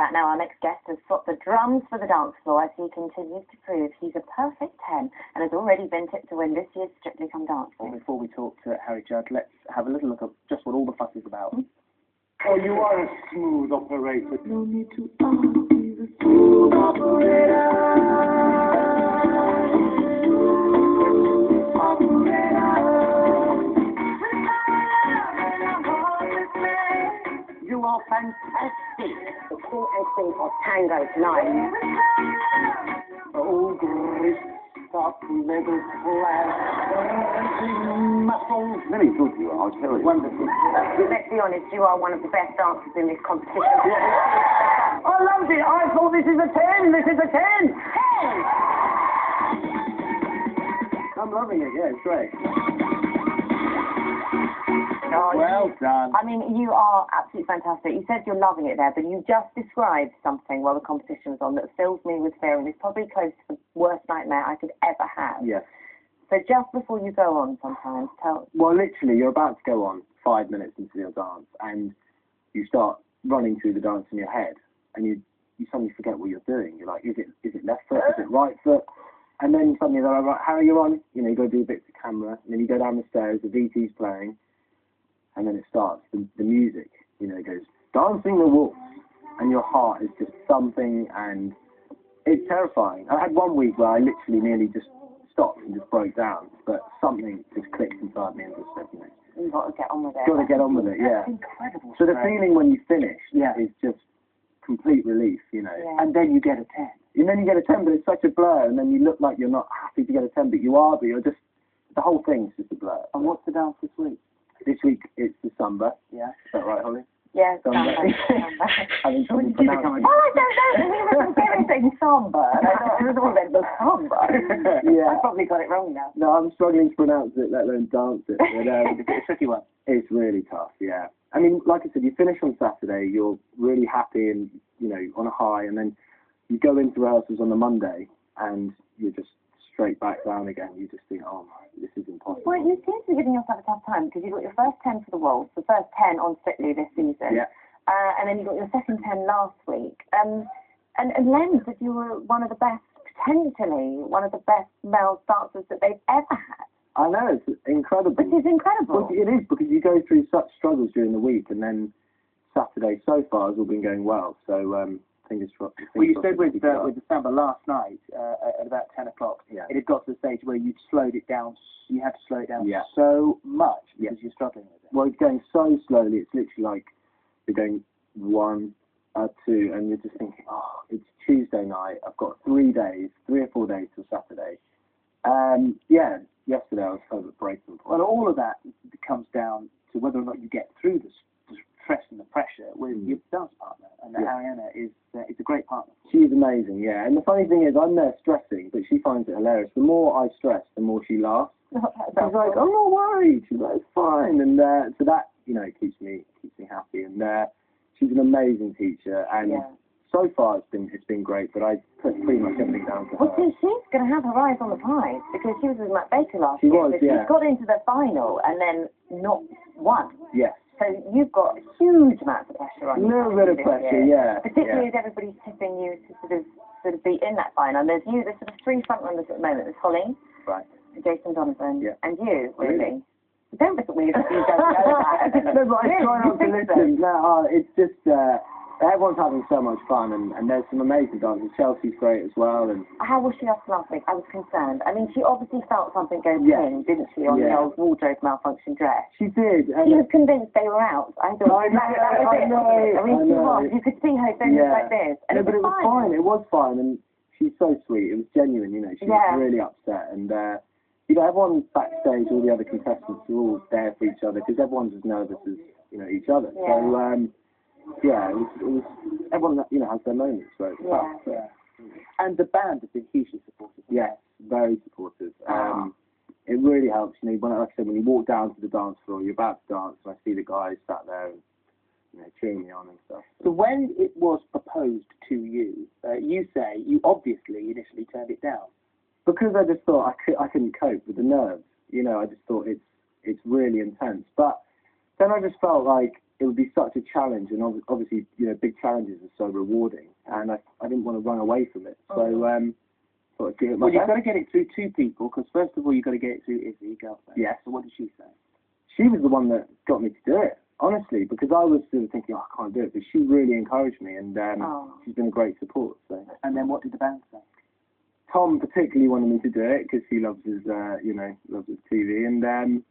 that, now our next guest has swapped the drums for the dance floor as he continues to prove he's a perfect 10 and has already been tipped to win this year's Strictly Come Dancing. Before we talk to Harry Judd, let's have a little look at just what all the fuss is about. Oh, you are a smooth operator. No need to be the smooth operator. You are fantastic. The full essay of tango tonight. Oh, great stop, little muscles. Very good you are, I'll tell you. Wonderful. Let's be honest, you are one of the best dancers in this competition. I loved it. I thought this is a 10. This is a 10. 10. I'm loving it, yeah, it's great. Oh, Well done. I mean, you are absolutely fantastic. You said you're loving it there, but you just described something while the competition was on that fills me with fear, and it's probably close to the worst nightmare I could ever have. Yes. So just before you go on sometimes, tell... Well, literally, you're about to go on 5 minutes into your dance, and you start running through the dance in your head, and you suddenly forget what you're doing. You're like, is it left foot? Is it right foot? And then suddenly they're like, right, Harry, you're on. You know, you got to do a bit to camera, and then you go down the stairs, the VT's playing, and then it starts, the music, you know, it goes, Dancing the Wolf, and your heart is just thumping, and it's terrifying. I had one week where I literally nearly just stopped and just broke down, but something just clicked inside me and just said, you know, You've got to get on with it. got to get on with it, yeah. That's incredible. So the feeling when you finish is just complete relief, you know. Yeah. And then you get a 10. And then you get a 10, but it's such a blur, and then you look like you're not happy to get a 10, but you are, but you're just, the whole thing's just a blur. And what's the dance this week? This week it's the samba. Yeah. Is that right, Holly? Yeah, Samba. Having trouble I don't know. We were saying samba. And I thought it was all the samba. Yeah. I probably got it wrong now. No, I'm struggling to pronounce it, let alone dance it. But, It's a tricky one. it's really tough, yeah. I mean, like I said, you finish on Saturday, you're really happy and, you know, on a high, and then you go into rehearsals on the Monday, and you're just straight back down again. You just think, oh, this is impossible. Well, you seem to be giving yourself a tough time because you got your first 10 for the Waltz, the first 10 on Strictly this season. Yeah. And then you got your second 10 last week. And Len said you were one of the best, potentially, one of the best male dancers that they've ever had. I know, it's incredible. Which is incredible. Well, it is, because you go through such struggles during the week, and then Saturday so far has all been going well. So, fingers crossed. Well, you said with the samba last night at about 10 o'clock, Yeah. it had got to the stage where you'd slowed it down. You had to slow it down Yeah. so much because you're struggling with it. Well, it's going so slowly. It's literally like you're going 1, 2, and you're just thinking, oh, it's Tuesday night. I've got 3 or 4 days till Saturday. Yeah, yesterday I was so at breaking point. Well, all of that comes down to whether or not you get through the stress and the pressure with your dance partner. And Ariana is a great partner. She's amazing, yeah. And the funny thing is, I'm there stressing, but she finds it hilarious. The more I stress, the more she laughs. She's like, I'm not worried. She's like, it's fine. And so that, you know, it keeps me happy. And she's an amazing teacher. And so far it's been great. But I put pretty much everything down to her. Well, she's going to have her eyes on the prize because she was with Matt Baker last She year. was, but yeah. She got into the final and then not won. Yes. So you've got huge amounts of pressure on you. A little bit of pressure, yeah. Particularly as everybody's tipping you to sort of be in that final. And there's sort of 3 front runners at the moment. There's Holly, Right. Jason Donovan, and you, really. Really? Don't look at me as if you don't know that. No, but I try not to listen. No, it's just, everyone's having so much fun, and there's some amazing dancers. Chelsea's great as well. And how was she after last week? I was concerned. I mean, she obviously felt something go ping, didn't she, on the old wardrobe malfunction dress? She did. She was convinced they were out. I thought that was it. I mean, she was. You could see her doing like this. And but it was fine. It was fine, and she's so sweet. It was genuine, you know. She was really upset, and you know, everyone backstage, all the other contestants are all there for each other because everyone's as nervous as, you know, each other. Yeah. So it was everyone, you know, has their moments where it's tough. Yeah. And the band has been hugely supportive. Yes, very supportive. It really helps. You know, like I said, when you walk down to the dance floor, you're about to dance, and I see the guys sat there and, you know, cheering me on and stuff. So when it was proposed to you, you say you obviously initially turned it down. Because I just thought I couldn't cope with the nerves. You know, I just thought it's really intense. But then I just felt like it would be such a challenge, and obviously, you know, big challenges are so rewarding, and I didn't want to run away from it. So, thought I'd give it my Well, you've best. got to get it through two people, because first of all, you've got to get it through Izzy, your girlfriend. Yes. So what did she say? She was the one that got me to do it, honestly, because I was sort of thinking, oh, I can't do it, but she really encouraged me, and she's been a great support. So. And then what did the band say? Tom particularly wanted me to do it because he loves his, loves his TV, and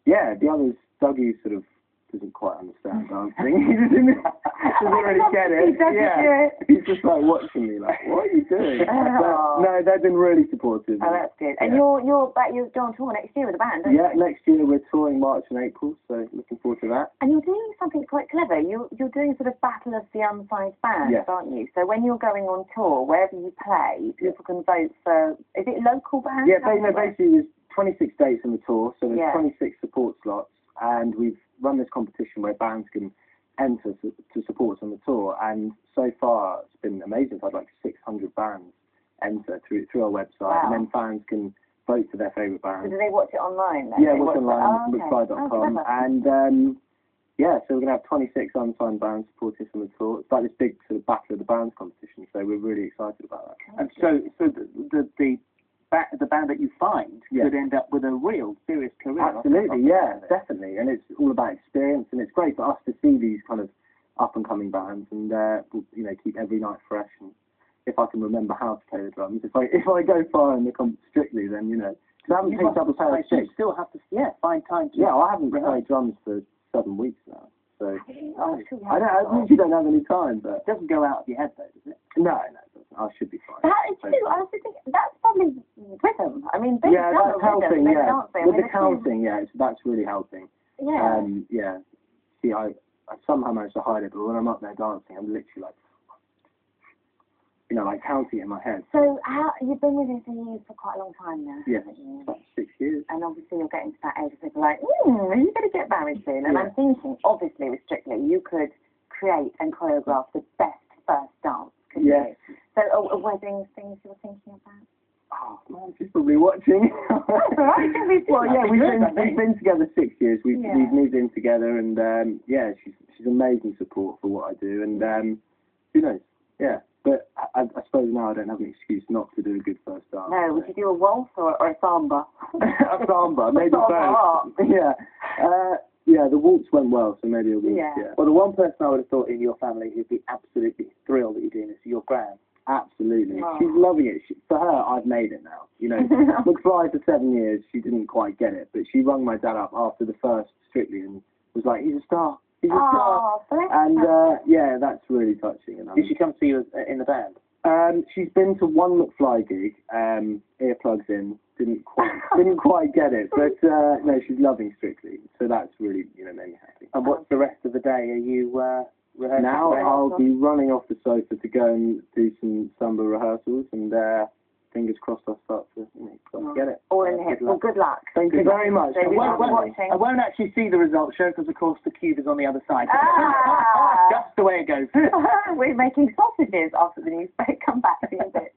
yeah, the others, Dougie sort of doesn't quite understand dancing. He doesn't really get it. He's just like watching me, like, what are you doing? But, no, they've been really supportive. Oh, that's good. And you're on tour next year with the band, aren't you? Next year we're touring March and April, so looking forward to that. And you're doing something quite clever. You're doing sort of battle of the unsigned bands, aren't you? So when you're going on tour, wherever you play, people can vote for. Is it local bands? Yeah, basically there's 26 dates on the tour, so there's 26 support slots, and we've run this competition where bands can enter to support us on the tour, and so far it's been amazing. We've had like 600 bands enter through our website, and then fans can vote for their favourite band. So do they watch it online then? Yeah, watch online, bookfly.com, and so we're going to have 26 unsigned bands supporting us on the tour. It's like this big sort of battle of the bands competition, so we're really excited about that. And so the band that you find could end up with a real serious career. Absolutely, definitely. And it's all about experience, and it's great for us to see these kind of up-and-coming bands, and you know, keep every night fresh. And if I can remember how to play the drums, if I go far in the Strictly, then you know, because I haven't picked up a pair of sticks. You still have to find time to. Yeah, I haven't played drums for 7 weeks now. So I usually don't have any time, but it doesn't go out of your head though, does it? No, it doesn't. I should be fine. That is true. I was thinking that's probably rhythm. I mean, that's helping. Dancing. With the counting, that's really helping. Yeah. See, I somehow managed to hide it, but when I'm up there dancing, I'm literally like, you know, like counting in my head. So you've been with Izzy for quite a long time now, haven't you? About 6 years. And obviously you're getting to that age of people like, are you going to get married soon? And I'm thinking, obviously, with Strictly, you could create and choreograph the best first dance, couldn't you? So a wedding, things you were thinking about? Oh, man, she's probably watching. That's all right. Well, we've been together 6 years. We've moved in together, and she's amazing support for what I do, and who knows? Yeah. But I suppose now I don't have an excuse not to do a good first dance. No, would you do a waltz or a samba? A samba, maybe both. The waltz went well, so maybe a waltz. Yeah. Well, the one person I would have thought in your family who'd be absolutely thrilled that you're doing this is your gran. Absolutely. Oh. She's loving it. For her, I've made it now. You know, McFly for 7 years, she didn't quite get it, but she rung my dad up after the first Strictly and was like, he's a star. He's a star. And that's really touching. Did she come see you in the band? She's been to one McFly gig, earplugs in, didn't quite get it, but no, she's loving Strictly, so that's really, you know, made me happy. And what's the rest of the day? Are you rehearsing? Now I'll be running off the sofa to go and do some samba rehearsals, and fingers crossed I'll start to get it. All in the hip. Well, good luck. Thank you very much. I won't actually see the results show because, of course, the cube is on the other side. That's the way it goes. We're making sausages after the news break. Come back in a bit.